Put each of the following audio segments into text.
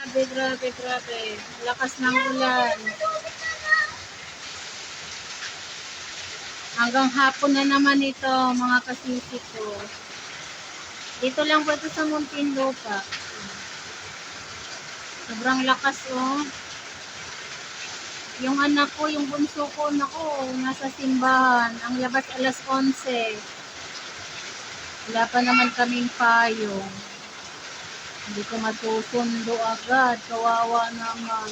Grabe, grabe, grabe. Lakas ng ulan. Hanggang hapon na naman ito, mga kasisi ko. Dito lang po ito sa Muntinlupa. Sobrang lakas, oh. Yung anak ko, yung bunso ko, nako, nasa simbahan. Ang labas alas 11. Wala pa naman kaming payong. Hindi ko masusundo agad. Kawawa naman.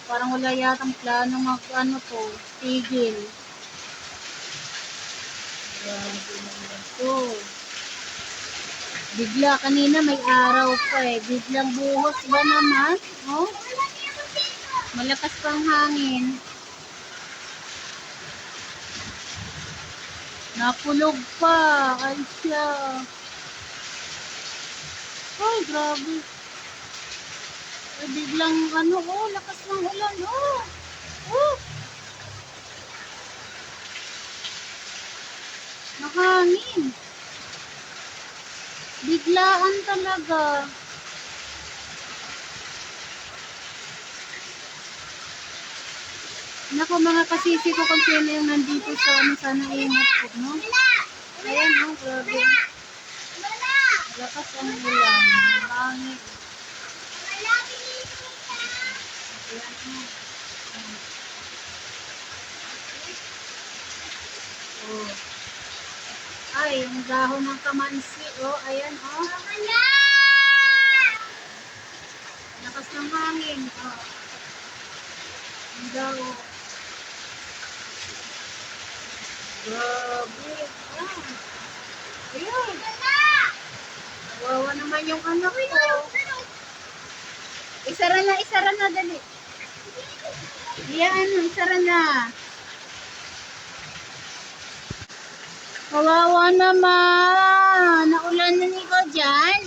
Parang wala yatang plano ano to, tigil. Grabe naman to. Bigla kanina may araw pa eh. Biglang buhos ba naman? Oh? Malakas pang hangin. Nakulog pa. Ay siya. Ay, grabe. Ay, biglang lakas ng ulan. Oh. Oh. Nakangin. Biglaan talaga. Naku, mga kasisi ko kung sino yung nandito sa sana ingat po, no? Ayan, no, grabe. Lakas ang ulan. Hangin. Ayan, no. Oh. Ay, yung dahon ng kamansi, oh, ayan, oh. Lakas ng hangin, oh. Ang dahon. Grabe. Ayan. Wawa naman yung anak ko. Isara na, dali. Yan, isara na. Kawawa naman. Naulan na ikaw dyan?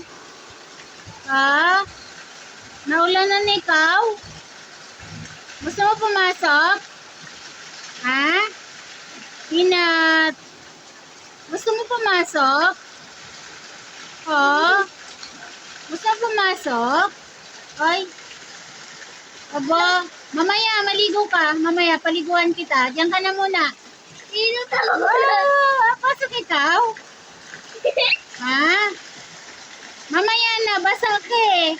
Ha? Naulan na ikaw? Gusto mo pumasok? Ha? Inat. Gusto mo pumasok? Oh? Gusto mo pumasok? Ay. Aba. Mamaya, maligo ka. Mamaya, paliguan kita. Diyan ka na muna. Sino tawag? Pasok ikaw? Ha? Mamaya na, basa ka eh.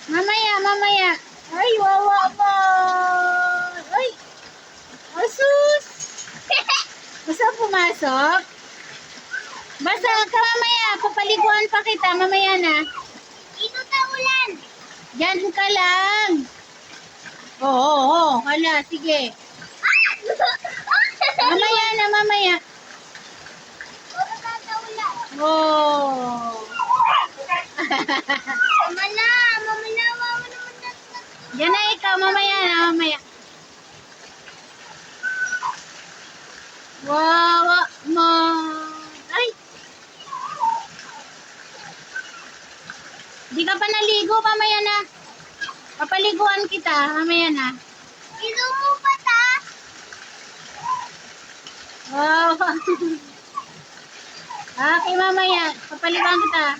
Mamaya. Ay, wawa pa. Ay. Asus. Gusto pumasok? Basa ka mamaya. Papaliguan pa kita. Mamaya na. Ito ulan. Diyan ka lang. Oo. Hala, sige. Mamaya. Oh. Mama na, wawa naman na. Diyan na ikaw, mamaya. Wawa mo. Ay. Di ka pa naligo, mamaya na. Papaliguan kita, mamaya na. Ligo mo pa ta? Wow. Okay, mamaya. Papaliguan kita.